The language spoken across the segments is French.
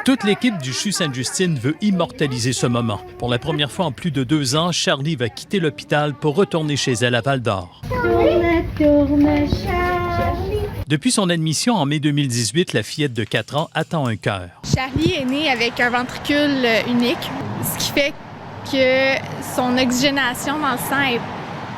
Toute l'équipe du CHU Sainte-Justine veut immortaliser ce moment. Pour la première fois en plus de 2 ans, Charlie va quitter l'hôpital pour retourner chez elle à Val-d'Or. Tourne, Charlie. Depuis son admission en mai 2018, la fillette de 4 ans attend un cœur. Charlie est né avec un ventricule unique, ce qui fait que son oxygénation dans le sang est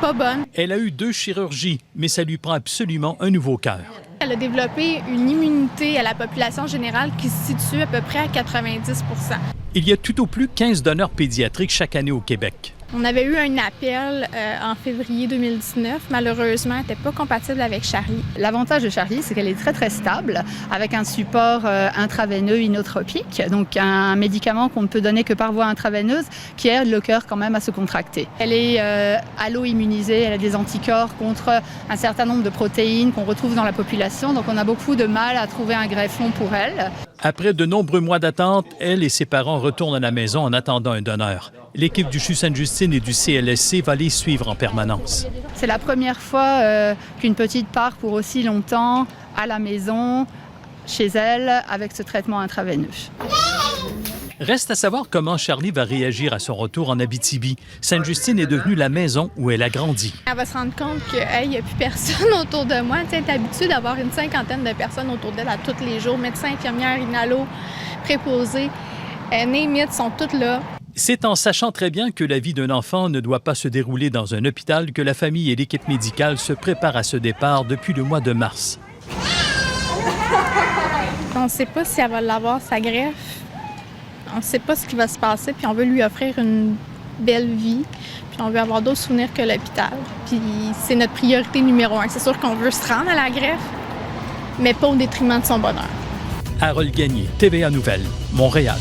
pas bonne. Elle a eu 2 chirurgies, mais ça lui prend absolument un nouveau cœur. Elle a développé une immunité à la population générale qui se situe à peu près à 90 %. Il y a tout au plus 15 donneurs pédiatriques chaque année au Québec. On avait eu un appel en février 2019. Malheureusement, elle n'était pas compatible avec Charlie. L'avantage de Charlie, c'est qu'elle est très, très stable avec un support intraveineux inotropique, donc un médicament qu'on ne peut donner que par voie intraveineuse qui aide le cœur quand même à se contracter. Elle est allo-immunisée, elle a des anticorps contre un certain nombre de protéines qu'on retrouve dans la population, donc on a beaucoup de mal à trouver un greffon pour elle. Après de nombreux mois d'attente, elle et ses parents retournent à la maison en attendant un donneur. L'équipe du CHU Sainte-Justine et du CLSC va les suivre en permanence. C'est la première fois qu'une petite part pour aussi longtemps à la maison, chez elle, avec ce traitement intraveineux. Reste à savoir comment Charlie va réagir à son retour en Abitibi. Sainte-Justine est devenue la maison où elle a grandi. Elle va se rendre compte qu'il n'y a plus personne autour de moi. Elle est habituée d'avoir une 50aine de personnes autour d'elle à tous les jours. Médecins, infirmières, inhalos, préposés, name it, sont toutes là. C'est en sachant très bien que la vie d'un enfant ne doit pas se dérouler dans un hôpital que la famille et l'équipe médicale se préparent à ce départ depuis le mois de mars. On ne sait pas si elle va l'avoir, sa greffe. On ne sait pas ce qui va se passer, puis on veut lui offrir une belle vie, puis on veut avoir d'autres souvenirs que l'hôpital. Puis c'est notre priorité numéro 1. C'est sûr qu'on veut se rendre à la greffe, mais pas au détriment de son bonheur. Harold Gagné, TVA Nouvelles, Montréal.